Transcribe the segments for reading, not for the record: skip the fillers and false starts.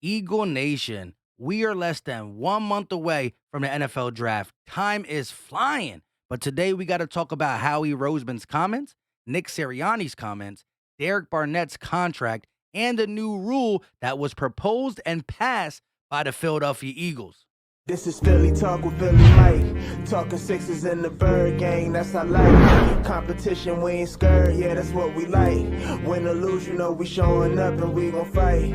Eagle Nation, we are less than 1 month away from the NFL draft. Time is flying. But today we got to talk about Howie Roseman's comments, Nick Sirianni's comments, Derek Barnett's contract, and the new rule that was proposed and passed by the Philadelphia Eagles. This is Philly Talk with Philly Mike. Talking sixes in the bird gang, that's our life. Competition, we ain't scared, yeah, that's what we like. Win or lose, you know we showing up and we gon' fight.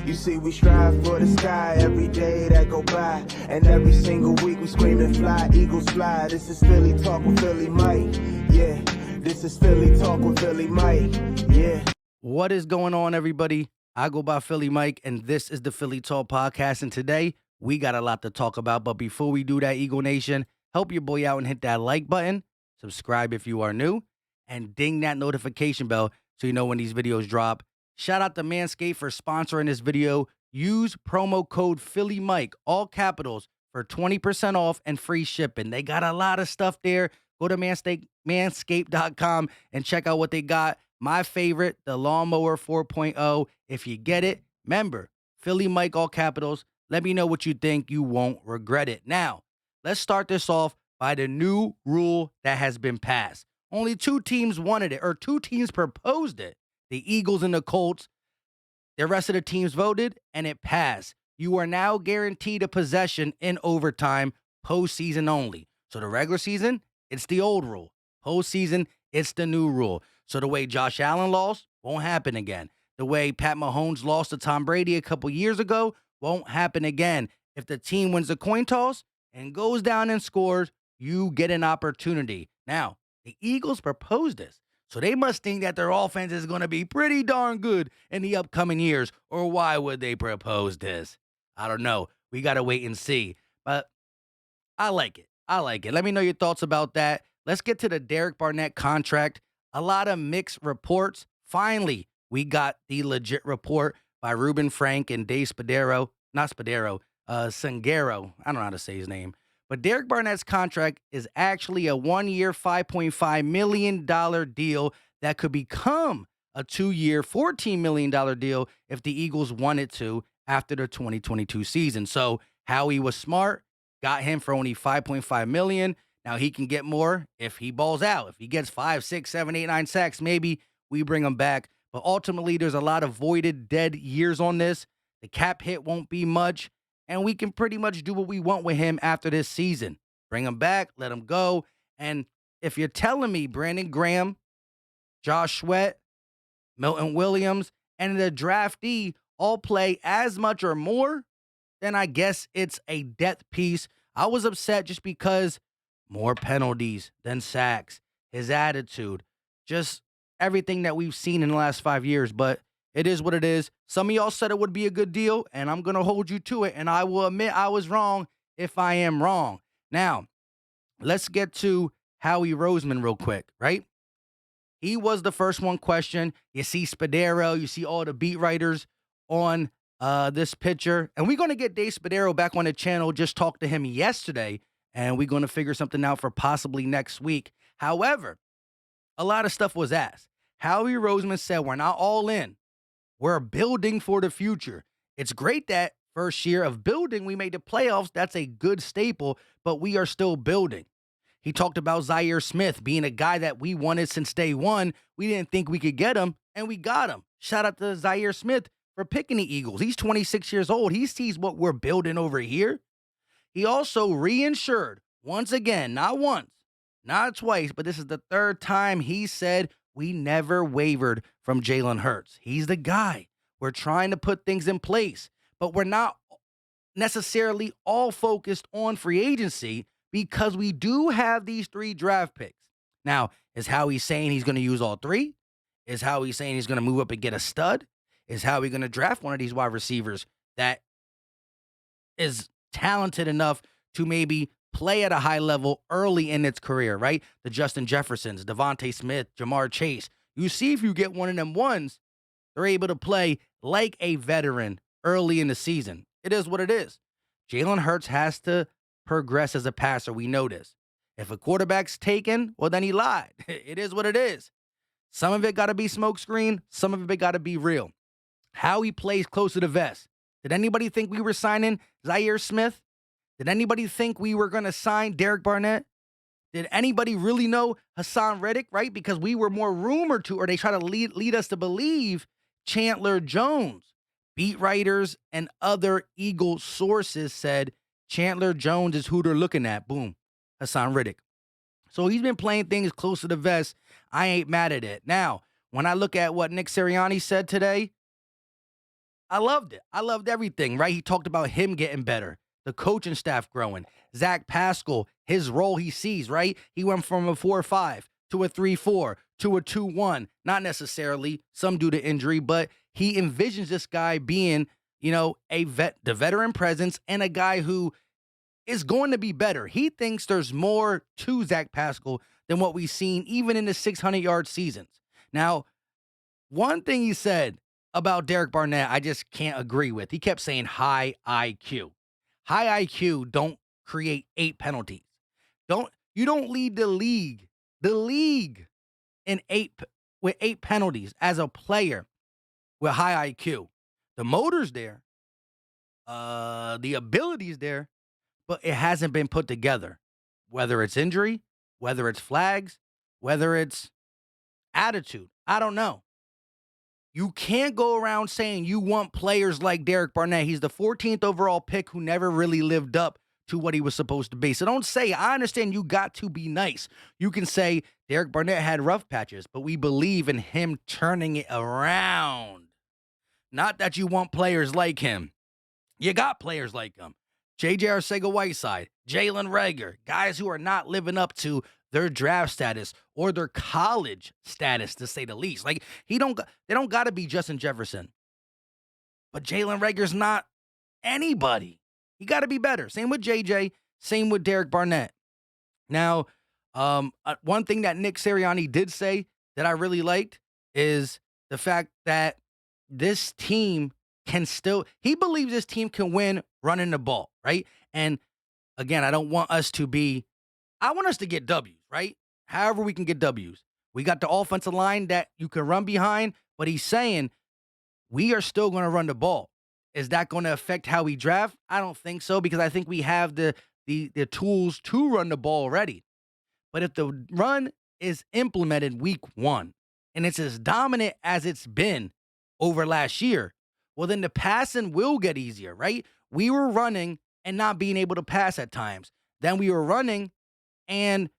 You see we strive for the sky every day that go by. And every single week we scream and fly, Eagles fly. This is Philly Talk with Philly Mike, yeah. This is Philly Talk with Philly Mike, yeah. What is going on, everybody? I go by Philly Mike, and this is the Philly Talk Podcast. And today, we got a lot to talk about. But before we do that, Eagle Nation, help your boy out and hit that like button, subscribe if you are new, and ding that notification bell so you know when these videos drop. Shout out to Manscaped for sponsoring this video. Use promo code Philly Mike, all capitals, for 20% off and free shipping. They got a lot of stuff there. Go to manscaped.com and check out what they got. My favorite, the Lawnmower 4.0. If you get it, remember, Philly Mike, all capitals. Let me know what you think. You won't regret it. Now, let's start this off by the new rule that has been passed. Only two teams wanted it, or two teams proposed it. The Eagles and the Colts. The rest of the teams voted, and it passed. You are now guaranteed a possession in overtime, postseason only. So the regular season, it's the old rule. Postseason, it's the new rule. So the way Josh Allen lost won't happen again. The way Pat Mahomes lost to Tom Brady a couple years ago won't happen again. If the team wins the coin toss and goes down and scores, you get an opportunity. Now, the Eagles proposed this, so they must think that their offense is going to be pretty darn good in the upcoming years, or why would they propose this? I don't know. We got to wait and see. But I like it. I like it. Let me know your thoughts about that. Let's get to the Derek Barnett contract. A lot of mixed reports. Finally, we got the legit report by Ruben Frank and Dave Spadaro. Not Spadaro, Sangaro. I don't know how to say his name. But Derek Barnett's contract is actually a 1-year, $5.5 million deal that could become a 2-year, $14 million deal if the Eagles wanted to after the 2022 season. So Howie was smart, got him for only $5.5 million. Now he can get more if he balls out. If he gets 5, 6, 7, 8, 9 sacks, maybe we bring him back. But ultimately, there's a lot of voided, dead years on this. The cap hit won't be much, and we can pretty much do what we want with him after this season. Bring him back, let him go. And if you're telling me Brandon Graham, Josh Sweat, Milton Williams, and the draftee all play as much or more, then I guess it's a depth piece. I was upset just because more penalties than sacks, his attitude, just everything that we've seen in the last 5 years. But it is what it is. Some of y'all said it would be a good deal, and I'm going to hold you to it. And I will admit I was wrong if I am wrong. Now, let's get to Howie Roseman real quick, right? He was the first one questioned. You see Spadaro, you see all the beat writers on this picture. And we're going to get Dave Spadaro back on the channel. Just talked to him yesterday, and we're going to figure something out for possibly next week. However, a lot of stuff was asked. Howie Roseman said, we're not all in. We're building for the future. It's great that first year of building, we made the playoffs. That's a good staple, but we are still building. He talked about Zaire Smith being a guy that we wanted since day one. We didn't think we could get him, and we got him. Shout out to Zaire Smith for picking the Eagles. He's 26 years old. He sees what we're building over here. He also reinsured, once again, not once, not twice, but this is the third time he said we never wavered from Jalen Hurts. He's the guy. We're trying to put things in place, but we're not necessarily all focused on free agency because we do have these 3 draft picks. Now, is Howie saying he's going to use all 3? Is Howie saying he's going to move up and get a stud? Is Howie going to draft one of these wide receivers that is talented enough to maybe play at a high level early in its career, right? The Justin Jeffersons, Devontae Smith, Jamar Chase. You see if you get one of them ones, they're able to play like a veteran early in the season. It is what it is. Jalen Hurts has to progress as a passer. We know this. If a quarterback's taken, well, then he lied. It is what it is. Some of it got to be smokescreen. Some of it got to be real. How he plays close to the vest. Did anybody think we were signing Zaire Smith? Did anybody think we were going to sign Derek Barnett? Did anybody really know Hassan Reddick, right? Because we were more rumored to, or they try to lead us to believe Chandler Jones. Beat writers and other Eagle sources said Chandler Jones is who they're looking at. Boom, Hassan Reddick. So he's been playing things close to the vest. I ain't mad at it. Now, when I look at what Nick Sirianni said today, I loved it. I loved everything, right? He talked about him getting better, the coaching staff growing, Zach Pascal, his role he sees, right? He went from a 4-5 to a 3-4 to a 2-1. Not necessarily, some due to injury, but he envisions this guy being, the veteran presence and a guy who is going to be better. He thinks there's more to Zach Pascal than what we've seen even in the 600-yard seasons. Now, one thing he said about Derek Barnett, I just can't agree with. He kept saying high IQ. High IQ don't create 8 penalties. You don't lead the league in with 8 penalties as a player with high IQ. The motor's there, the ability's there, but it hasn't been put together. Whether it's injury, whether it's flags, whether it's attitude, I don't know. You can't go around saying you want players like Derek Barnett. He's the 14th overall pick who never really lived up to what he was supposed to be. So don't say, I understand you got to be nice. You can say Derek Barnett had rough patches, but we believe in him turning it around. Not that you want players like him. You got players like him. J.J. Arcega-Whiteside, Jalen Reagor, guys who are not living up to their draft status or their college status, to say the least. Like, they don't got to be Justin Jefferson. But Jalen Reagor's not anybody. He got to be better. Same with JJ, same with Derek Barnett. Now, one thing that Nick Sirianni did say that I really liked is the fact that this team he believes this team can win running the ball, right? And again, I want us to get W's, right? However we can get W's. We got the offensive line that you can run behind, but he's saying we are still going to run the ball. Is that going to affect how we draft? I don't think so, because I think we have the tools to run the ball already. But if the run is implemented week 1 and it's as dominant as it's been over last year, well, then the passing will get easier, right? We were running and not being able to pass at times. Then we were running, and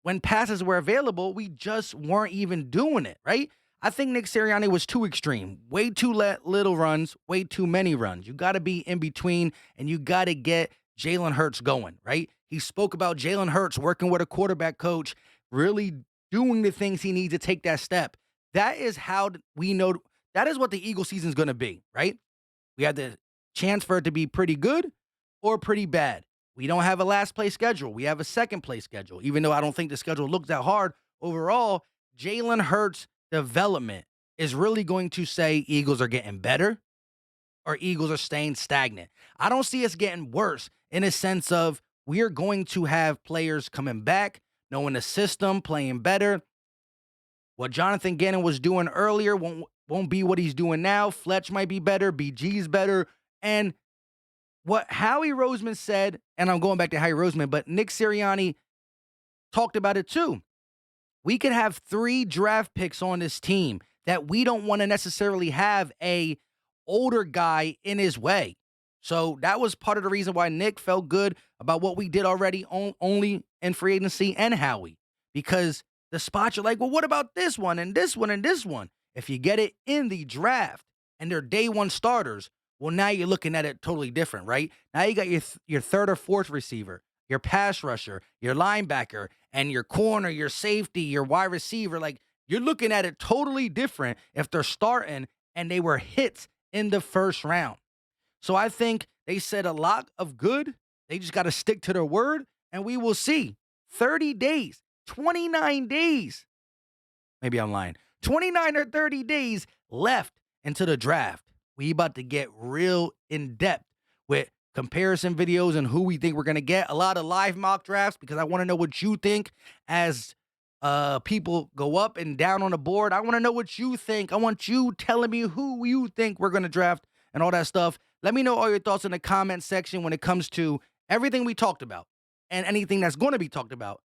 when passes were available, we just weren't even doing it, right? I think Nick Sirianni was too extreme. Way too little runs, way too many runs. You got to be in between, and you got to get Jalen Hurts going, right? He spoke about Jalen Hurts working with a quarterback coach, really doing the things he needs to take that step. That is how we know. That is what the Eagle season is going to be, right? We have the chance for it to be pretty good or pretty bad. We don't have a last place schedule. We have a second place schedule. Even though I don't think the schedule looks that hard overall, Jalen Hurts' development is really going to say Eagles are getting better or Eagles are staying stagnant. I don't see us getting worse in a sense of we are going to have players coming back, knowing the system, playing better. What Jonathan Gannon was doing earlier won't be what he's doing now. Fletch might be better. BG's better. And what Howie Roseman said, and I'm going back to Howie Roseman, but Nick Sirianni talked about it too. We could have 3 draft picks on this team that we don't want to necessarily have a older guy in his way. So that was part of the reason why Nick felt good about what we did already only in free agency and Howie. Because the spots are like, well, what about this one and this one and this one? If you get it in the draft and they're day 1 starters, well, now you're looking at it totally different, right? Now you got your third or fourth receiver, your pass rusher, your linebacker, and your corner, your safety, your wide receiver. Like, you're looking at it totally different if they're starting and they were hits in the first round. So I think they said a lot of good. They just got to stick to their word, and we will see. 30 days, 29 days. Maybe I'm lying. 29 or 30 days left into the draft. We about to get real in-depth with comparison videos and who we think we're going to get. A lot of live mock drafts because I want to know what you think as people go up and down on the board. I want to know what you think. I want you telling me who you think we're going to draft and all that stuff. Let me know all your thoughts in the comment section when it comes to everything we talked about and anything that's going to be talked about.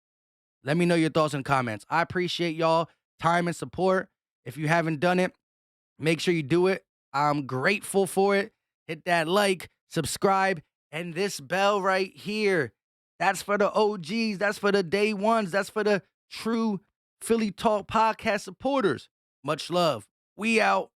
Let me know your thoughts in the comments. I appreciate y'all time and support. If you haven't done it, make sure you do it. I'm grateful for it. Hit that like, subscribe, and this bell right here. That's for the OGs. That's for the day ones. That's for the true Philly Talk podcast supporters. Much love. We out.